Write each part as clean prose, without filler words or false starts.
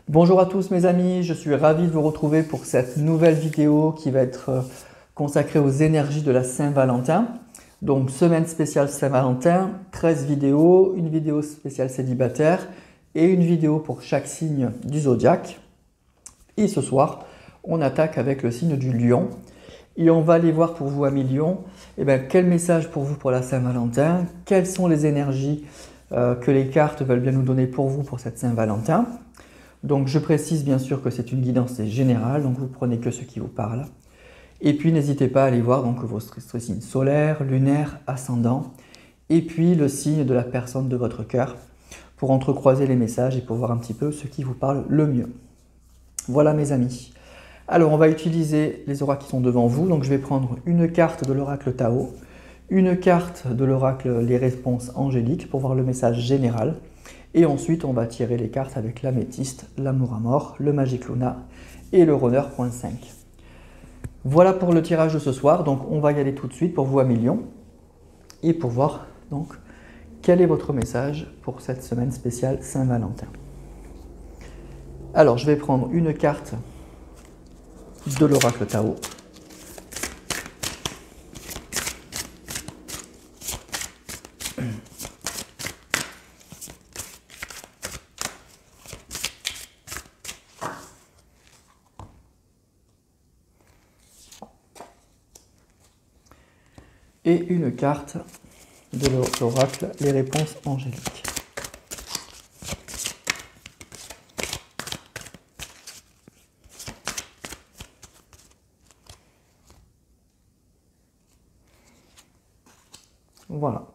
Bonjour à tous mes amis, je suis ravi de vous retrouver pour cette nouvelle vidéo qui va être consacrée aux énergies de la Saint-Valentin. Donc semaine spéciale Saint-Valentin, 13 vidéos, une vidéo spéciale célibataire et une vidéo pour chaque signe du zodiaque. Et ce soir, on attaque avec le signe du Lion. Et on va aller voir pour vous, amis Lion, quel message pour vous pour la Saint-Valentin, quelles sont les énergies que les cartes veulent bien nous donner pour vous pour cette Saint-Valentin. Donc je précise bien sûr que c'est une guidance générale, donc vous prenez que ce qui vous parle. Et puis n'hésitez pas à aller voir donc votre signe solaire, lunaire, ascendant, et puis le signe de la personne de votre cœur, pour entrecroiser les messages et pour voir un petit peu ce qui vous parle le mieux. Voilà mes amis. Alors on va utiliser les oracles qui sont devant vous, donc je vais prendre une carte de l'oracle Tao, une carte de l'oracle les réponses angéliques pour voir le message général. Et ensuite, on va tirer les cartes avec l'améthyste, l'amour à mort, le Magic Luna et le Runner .5. Voilà pour le tirage de ce soir. Donc, on va y aller tout de suite pour vous, amis Lion. Et pour voir donc quel est votre message pour cette semaine spéciale Saint-Valentin. Alors, je vais prendre une carte de l'oracle Tao. Et une carte de l'oracle, les réponses angéliques. Voilà.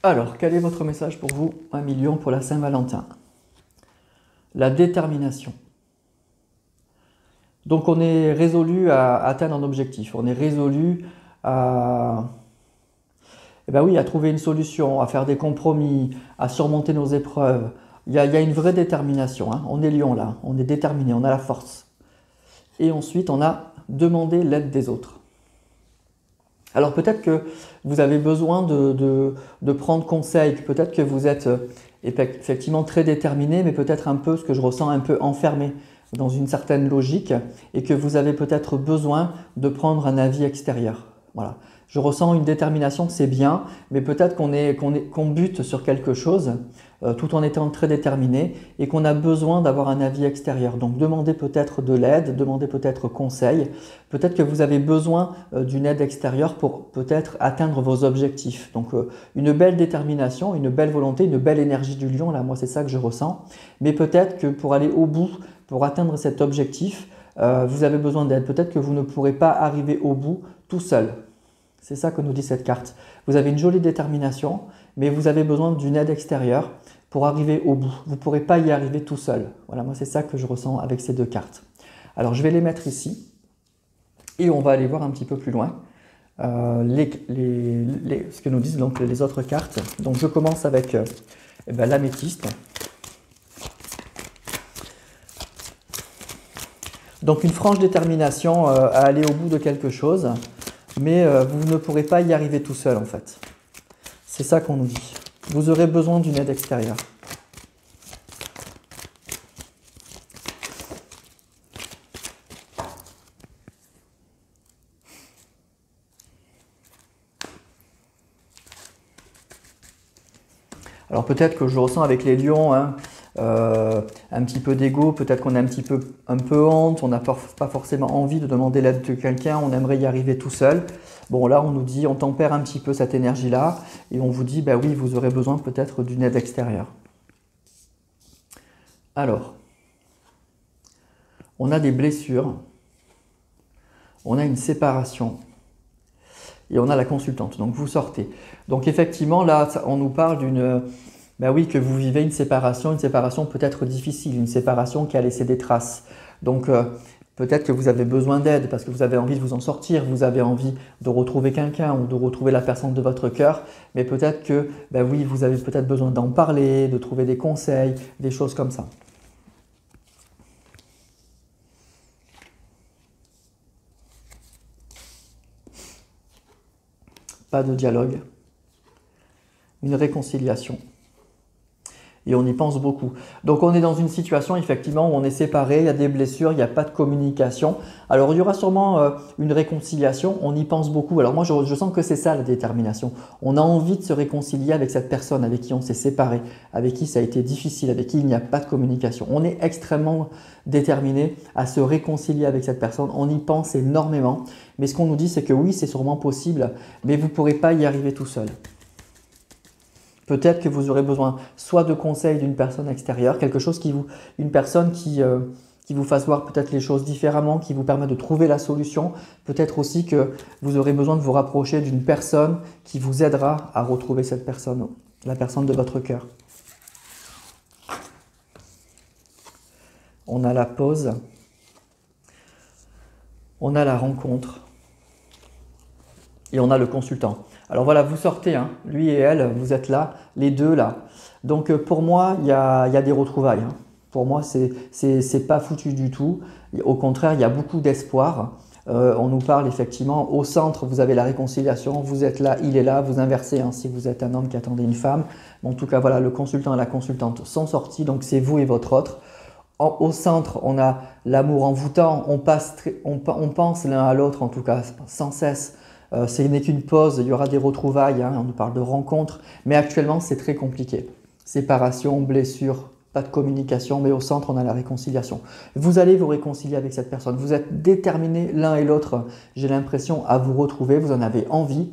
Alors, quel est votre message pour vous, amis Lion, pour la Saint-Valentin? La détermination. Donc on est résolu à atteindre un objectif, on est résolu à, à trouver une solution, à faire des compromis, à surmonter nos épreuves. Il y a une vraie détermination, hein. On est Lion là, on est déterminé, on a la force. Et ensuite on a demandé l'aide des autres. Alors peut-être que vous avez besoin de prendre conseil, peut-être que vous êtes effectivement très déterminé, mais peut-être un peu, ce que je ressens, un peu enfermé dans une certaine logique et que vous avez peut-être besoin de prendre un avis extérieur. Voilà. Je ressens une détermination, c'est bien, mais peut-être qu'on bute sur quelque chose tout en étant très déterminé et qu'on a besoin d'avoir un avis extérieur. Donc demandez peut-être de l'aide, demandez peut-être conseil, peut-être que vous avez besoin d'une aide extérieure pour peut-être atteindre vos objectifs. Donc une belle détermination, une belle volonté, une belle énergie du lion, là moi c'est ça que je ressens, mais peut-être que pour aller au bout, pour atteindre cet objectif, vous avez besoin d'aide. Peut-être que vous ne pourrez pas arriver au bout tout seul. C'est ça que nous dit cette carte. Vous avez une jolie détermination, mais vous avez besoin d'une aide extérieure pour arriver au bout. Vous ne pourrez pas y arriver tout seul. Voilà, moi c'est ça que je ressens avec ces deux cartes. Alors je vais les mettre ici et on va aller voir un petit peu plus loin ce que nous disent donc les autres cartes. Donc je commence avec l'améthyste. Donc une franche détermination à aller au bout de quelque chose, mais vous ne pourrez pas y arriver tout seul en fait. C'est ça qu'on nous dit. Vous aurez besoin d'une aide extérieure. Alors peut-être que je ressens avec les lions, hein, un petit peu d'ego, peut-être qu'on a un peu honte, on n'a pas forcément envie de demander l'aide de quelqu'un, on aimerait y arriver tout seul. Bon là on nous dit, on tempère un petit peu cette énergie-là et on vous dit, bah oui, vous aurez besoin peut-être d'une aide extérieure. Alors, on a des blessures, on a une séparation et on a la consultante, donc vous sortez. Donc effectivement là on nous parle d'une... Ben oui, que vous vivez une séparation peut-être difficile, une séparation qui a laissé des traces. Donc peut-être que vous avez besoin d'aide parce que vous avez envie de vous en sortir, vous avez envie de retrouver quelqu'un ou de retrouver la personne de votre cœur, mais peut-être que, ben oui, vous avez peut-être besoin d'en parler, de trouver des conseils, des choses comme ça. Pas de dialogue. une réconciliation. Et on y pense beaucoup. Donc on est dans une situation effectivement où on est séparés, il y a des blessures, il n'y a pas de communication. Alors il y aura sûrement une réconciliation, on y pense beaucoup. Alors moi je sens que c'est ça la détermination. On a envie de se réconcilier avec cette personne avec qui on s'est séparé, avec qui ça a été difficile, avec qui il n'y a pas de communication. On est extrêmement déterminé à se réconcilier avec cette personne, on y pense énormément. Mais ce qu'on nous dit c'est que oui c'est sûrement possible, mais vous ne pourrez pas y arriver tout seul. Peut-être que vous aurez besoin soit de conseils d'une personne extérieure, une personne qui vous fasse voir peut-être les choses différemment, qui vous permet de trouver la solution. Peut-être aussi que vous aurez besoin de vous rapprocher d'une personne qui vous aidera à retrouver cette personne, la personne de votre cœur. On a la pause, on a la rencontre et on a le consultant. Alors voilà, vous sortez, hein, lui et elle, vous êtes là, les deux là. Donc pour moi, il y a des retrouvailles. Hein. Pour moi, c'est pas foutu du tout. Au contraire, il y a beaucoup d'espoir. On nous parle effectivement, au centre, vous avez la réconciliation, vous êtes là, il est là, vous inversez hein, si vous êtes un homme qui attendait une femme. En tout cas, voilà, le consultant et la consultante sont sortis, donc c'est vous et votre autre. Au centre, on a l'amour envoûtant, on pense l'un à l'autre en tout cas sans cesse. Ce n'est qu'une pause, il y aura des retrouvailles, hein, on nous parle de rencontres, mais actuellement c'est très compliqué. Séparation, blessure, pas de communication, mais au centre on a la réconciliation. Vous allez vous réconcilier avec cette personne, vous êtes déterminés l'un et l'autre, j'ai l'impression, à vous retrouver, vous en avez envie,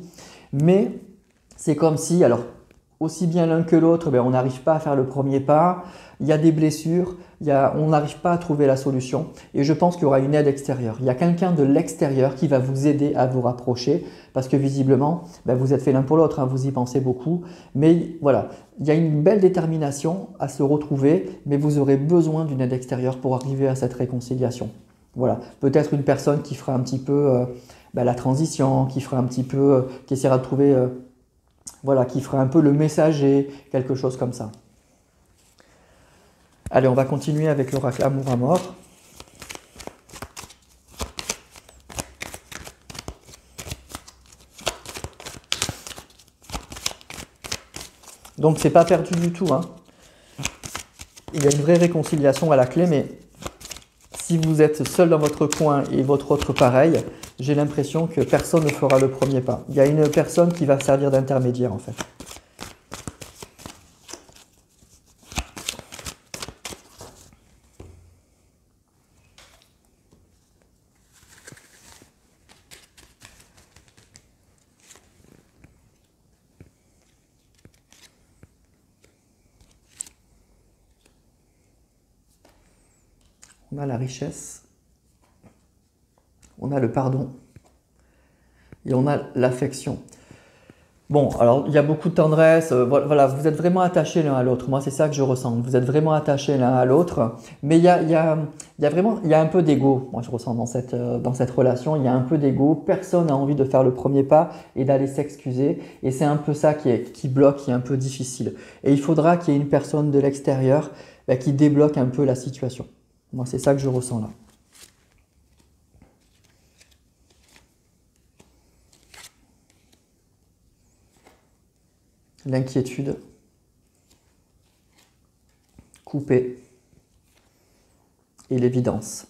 mais c'est comme si, alors aussi bien l'un que l'autre, on n'arrive pas à faire le premier pas, il y a des blessures, on n'arrive pas à trouver la solution et je pense qu'il y aura une aide extérieure. Il y a quelqu'un de l'extérieur qui va vous aider à vous rapprocher parce que visiblement, vous êtes fait l'un pour l'autre, hein, vous y pensez beaucoup. Mais voilà, il y a une belle détermination à se retrouver, mais vous aurez besoin d'une aide extérieure pour arriver à cette réconciliation. Voilà, peut-être une personne qui fera un petit peu la transition, qui fera un petit peu, qui essaiera de trouver, qui fera un peu le messager, quelque chose comme ça. Allez, on va continuer avec l'oracle Amour à mort. Donc, c'est pas perdu du tout. Hein. Il y a une vraie réconciliation à la clé, mais si vous êtes seul dans votre coin et votre autre pareil, j'ai l'impression que personne ne fera le premier pas. Il y a une personne qui va servir d'intermédiaire en fait. On a la richesse, on a le pardon et on a l'affection. Bon, alors il y a beaucoup de tendresse, voilà, vous êtes vraiment attachés l'un à l'autre. Moi, c'est ça que je ressens. Vous êtes vraiment attachés l'un à l'autre, mais il y a un peu d'ego. Moi, je ressens dans cette relation, il y a un peu d'ego. Personne n'a envie de faire le premier pas et d'aller s'excuser. Et c'est un peu ça qui bloque, qui est un peu difficile. Et il faudra qu'il y ait une personne de l'extérieur qui débloque un peu la situation. Moi, c'est ça que je ressens là. L'inquiétude, coupée et l'évidence.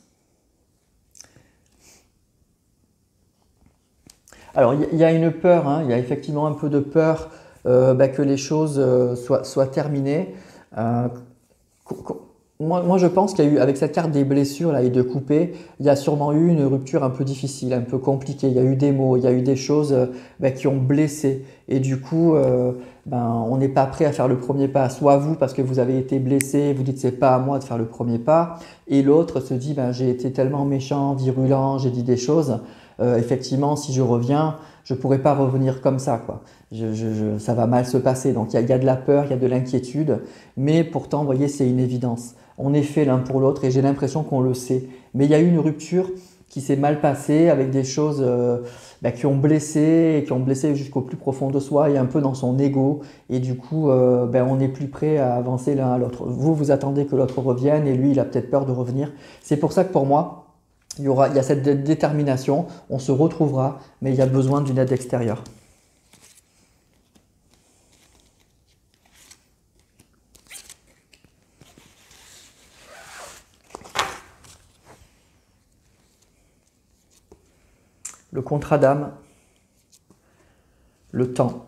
Alors, il y a une peur, hein, il y a effectivement un peu de peur que les choses soient terminées. Moi, je pense qu'il y a eu, avec cette carte des blessures là, et de couper, il y a sûrement eu une rupture un peu difficile, un peu compliquée. Il y a eu des mots, il y a eu des choses qui ont blessé. Et du coup, on n'est pas prêt à faire le premier pas. Soit vous, parce que vous avez été blessé, vous dites c'est pas à moi de faire le premier pas. Et l'autre se dit j'ai été tellement méchant, virulent, j'ai dit des choses. Effectivement, si je reviens, je pourrais pas revenir comme ça, quoi. Ça va mal se passer. Donc il y a de la peur, il y a de l'inquiétude, mais pourtant, vous voyez, c'est une évidence. On est fait l'un pour l'autre et j'ai l'impression qu'on le sait. Mais il y a eu une rupture qui s'est mal passée avec des choses qui ont blessé et qui ont blessé jusqu'au plus profond de soi et un peu dans son ego. Et du coup, on n'est plus prêt à avancer l'un à l'autre. Vous attendez que l'autre revienne et lui, il a peut-être peur de revenir. C'est pour ça que pour moi, il y a cette détermination, on se retrouvera, mais il y a besoin d'une aide extérieure. le contrat d'âme, le temps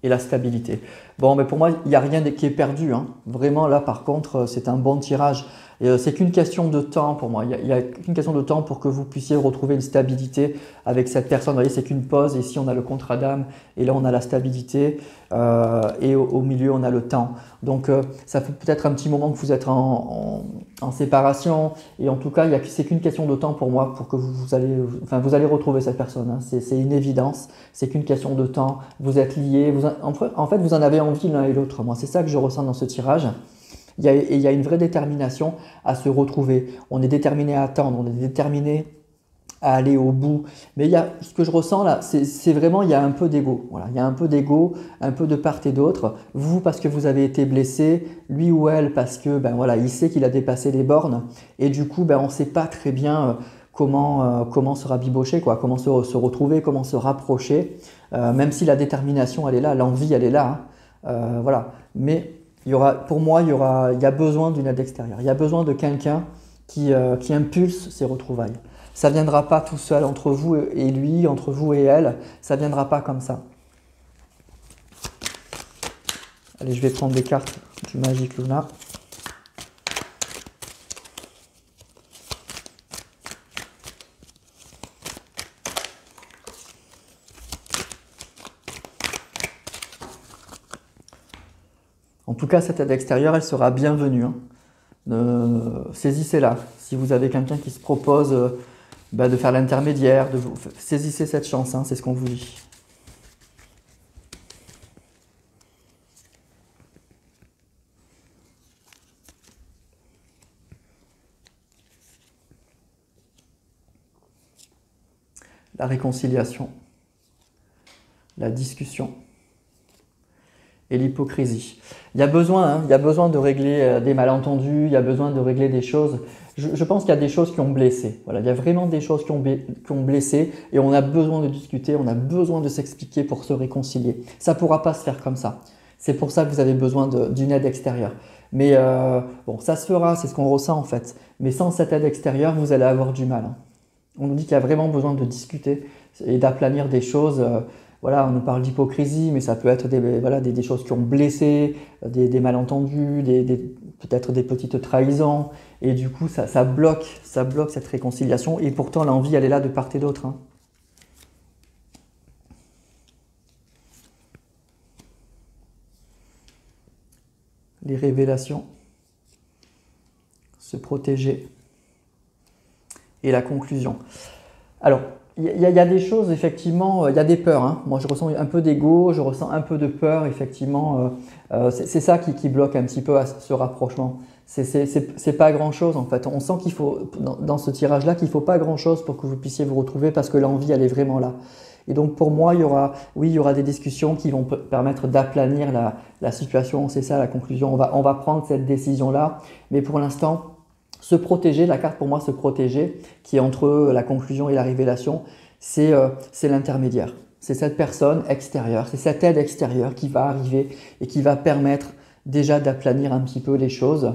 et la stabilité. Bon, mais pour moi, il n'y a rien qui est perdu, hein. Vraiment, là, par contre, c'est un bon tirage. C'est qu'une question de temps pour moi. Il y a qu'une question de temps pour que vous puissiez retrouver une stabilité avec cette personne. Vous voyez, c'est qu'une pause. Ici, on a le contrat d'âme et là, on a la stabilité. Et au milieu, on a le temps. Donc, ça fait peut-être un petit moment que vous êtes en séparation. Et en tout cas, c'est qu'une question de temps pour moi pour que vous allez retrouver cette personne, hein. C'est une évidence. C'est qu'une question de temps. Vous êtes liés. En fait, vous en avez envie l'un et l'autre. Moi, c'est ça que je ressens dans ce tirage. Il y a une vraie détermination à se retrouver. On est déterminé à attendre, on est déterminé à aller au bout. Mais ce que je ressens là, c'est vraiment, il y a un peu d'ego. Voilà, il y a un peu d'ego, un peu de part et d'autre. Vous, parce que vous avez été blessé, lui ou elle, parce que voilà, il sait qu'il a dépassé les bornes. Et du coup, on ne sait pas très bien comment se rabibocher, quoi, comment se retrouver, comment se rapprocher. Même si la détermination, elle est là, l'envie, elle est là, hein. Voilà. Mais pour moi, il y a besoin d'une aide extérieure. Il y a besoin de quelqu'un qui impulse ces retrouvailles. Ça ne viendra pas tout seul entre vous et lui, entre vous et elle. Ça ne viendra pas comme ça. Allez, je vais prendre des cartes du Magic Luna. En tout cas, cette aide extérieure, elle sera bienvenue, hein. Saisissez-la. Si vous avez quelqu'un qui se propose de faire l'intermédiaire, saisissez cette chance, hein, c'est ce qu'on vous dit. La réconciliation, la discussion et l'hypocrisie. Il y a besoin de régler des malentendus, il y a besoin de régler des choses. Je pense qu'il y a des choses qui ont blessé. Voilà, il y a vraiment des choses qui ont blessé et on a besoin de discuter, on a besoin de s'expliquer pour se réconcilier. Ça ne pourra pas se faire comme ça. C'est pour ça que vous avez besoin d'une aide extérieure. Mais bon, ça se fera, c'est ce qu'on ressent en fait. Mais sans cette aide extérieure, vous allez avoir du mal, hein. On nous dit qu'il y a vraiment besoin de discuter et d'aplanir des choses. Voilà, on nous parle d'hypocrisie, mais ça peut être des choses qui ont blessé, des malentendus, peut-être des petites trahisons. Et du coup, ça bloque cette réconciliation. Et pourtant, l'envie, elle est là de part et d'autre, hein. Les révélations, se protéger et la conclusion. Alors, il y a des choses, effectivement, il y a des peurs, hein. Moi, je ressens un peu d'ego, je ressens un peu de peur, effectivement. C'est ça qui bloque un petit peu ce rapprochement. C'est pas grand-chose, en fait. On sent qu'il faut, dans ce tirage-là, qu'il ne faut pas grand-chose pour que vous puissiez vous retrouver parce que l'envie, elle est vraiment là. Et donc, pour moi, il y aura des discussions qui vont permettre d'aplanir la situation. C'est ça, la conclusion. On va prendre cette décision-là. Mais pour l'instant, se protéger, la carte pour moi se protéger, qui est entre la conclusion et la révélation, c'est l'intermédiaire. C'est cette personne extérieure, c'est cette aide extérieure qui va arriver et qui va permettre déjà d'aplanir un petit peu les choses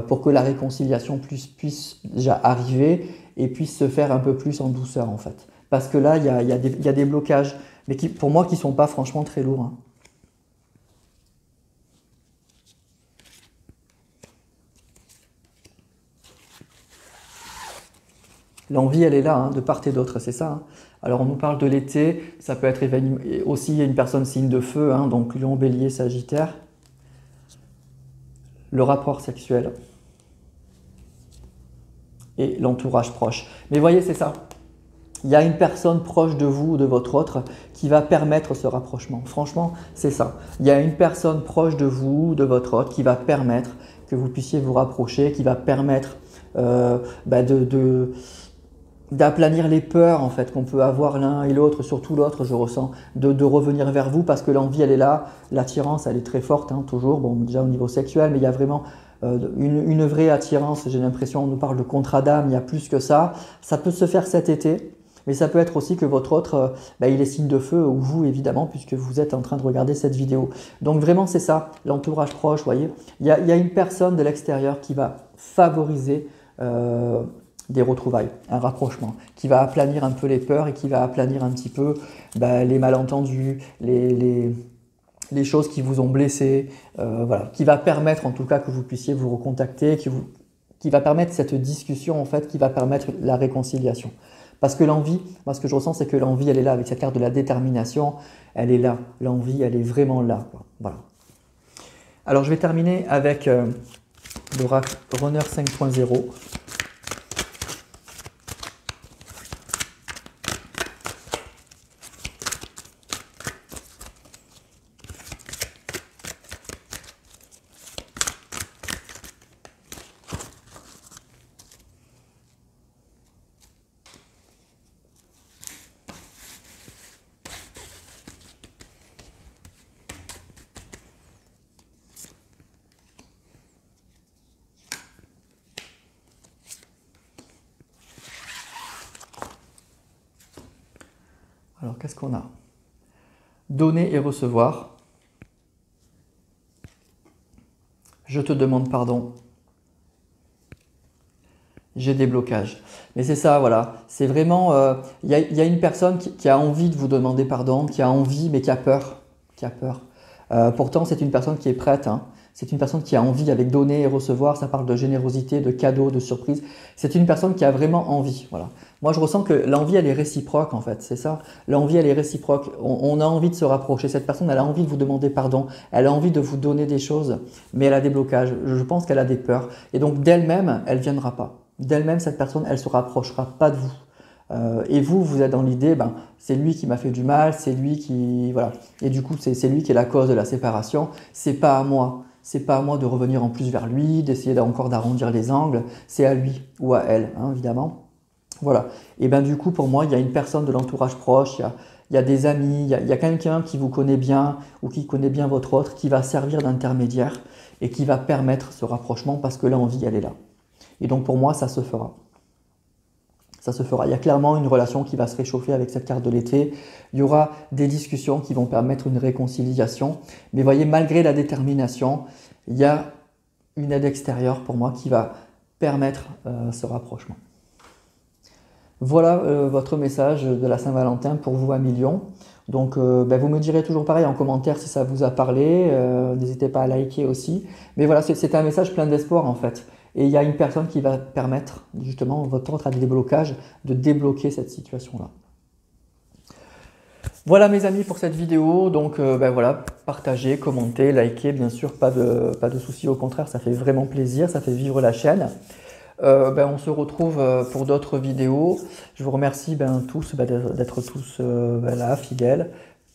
pour que la réconciliation puisse déjà arriver et puisse se faire un peu plus en douceur en fait. Parce que là, il y a des blocages, mais pour moi qui ne sont pas franchement très lourds, hein. L'envie, elle est là, hein, de part et d'autre, c'est ça, hein. Alors, on nous parle de l'été, ça peut être aussi une personne signe de feu, hein, donc Lion, Bélier, Sagittaire. Le rapport sexuel et l'entourage proche. Mais voyez, c'est ça. Il y a une personne proche de vous ou de votre autre qui va permettre ce rapprochement. Franchement, c'est ça. Il y a une personne proche de vous ou de votre autre qui va permettre que vous puissiez vous rapprocher, qui va permettre d'aplanir les peurs en fait qu'on peut avoir l'un et l'autre, surtout l'autre, je ressens, de revenir vers vous parce que l'envie, elle est là, l'attirance, elle est très forte, hein, toujours, bon, déjà au niveau sexuel, mais il y a vraiment une vraie attirance, j'ai l'impression, on nous parle de contrat d'âme, il y a plus que ça. Ça peut se faire cet été, mais ça peut être aussi que votre autre, il est signe de feu, ou vous évidemment, puisque vous êtes en train de regarder cette vidéo. Donc vraiment, c'est ça, l'entourage proche, vous voyez. Il y a une personne de l'extérieur qui va favoriser des retrouvailles, un rapprochement, qui va aplanir un peu les peurs et qui va aplanir un petit peu les malentendus, les choses qui vous ont blessé, voilà, qui va permettre en tout cas que vous puissiez vous recontacter, qui va permettre cette discussion en fait, qui va permettre la réconciliation. Parce que l'envie, moi ce que je ressens, c'est que l'envie, elle est là, avec cette carte de la détermination, elle est là, l'envie, elle est vraiment là, quoi. Voilà. Alors je vais terminer avec l'oracle Runner 5.0. Alors, qu'est-ce qu'on a? Donner et recevoir. Je te demande pardon. J'ai des blocages. Mais c'est ça, voilà. C'est vraiment... y a une personne qui a envie de vous demander pardon, qui a envie, mais qui a peur. Qui a peur. Pourtant, c'est une personne qui est prête. Hein. C'est une personne qui a envie, avec donner et recevoir. Ça parle de générosité, de cadeaux, de surprise. C'est une personne qui a vraiment envie. Voilà. Moi, je ressens que l'envie, elle est réciproque, en fait. C'est ça. L'envie, elle est réciproque. On a envie de se rapprocher. Cette personne, elle a envie de vous demander pardon. Elle a envie de vous donner des choses. Mais elle a des blocages. Je pense qu'elle a des peurs. Et donc, d'elle-même, elle ne viendra pas. D'elle-même, cette personne, elle ne se rapprochera pas de vous. Et vous, vous êtes dans l'idée, c'est lui qui m'a fait du mal, c'est lui qui... Voilà. Et du coup, c'est lui qui est la cause de la séparation. C'est pas à moi. C'est pas à moi de revenir en plus vers lui, d'essayer encore d'arrondir les angles. C'est à lui ou à elle, hein, évidemment. Voilà. Et du coup, pour moi, il y a une personne de l'entourage proche, il y a des amis, il y a quelqu'un qui vous connaît bien ou qui connaît bien votre autre, qui va servir d'intermédiaire et qui va permettre ce rapprochement parce que l'envie, elle est là. Et donc, pour moi, ça se fera. Ça se fera. Il y a clairement une relation qui va se réchauffer avec cette carte de l'été. Il y aura des discussions qui vont permettre une réconciliation. Mais voyez, malgré la détermination, il y a une aide extérieure pour moi qui va permettre ce rapprochement. Voilà votre message de la Saint-Valentin pour vous à million. Donc vous me direz toujours pareil en commentaire si ça vous a parlé. N'hésitez pas à liker aussi. Mais voilà, c'est un message plein d'espoir en fait. Et il y a une personne qui va permettre, justement, votre autre a des déblocages, de débloquer cette situation-là. Voilà mes amis pour cette vidéo. Donc voilà, partagez, commentez, likez, bien sûr, pas de soucis. Au contraire, ça fait vraiment plaisir, ça fait vivre la chaîne. On se retrouve pour d'autres vidéos. Je vous remercie tous d'être tous là, fidèles,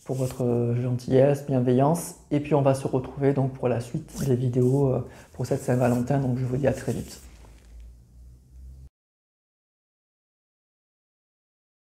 pour votre gentillesse, bienveillance. Et puis on va se retrouver donc pour la suite des vidéos pour cette Saint-Valentin. Donc je vous dis à très vite.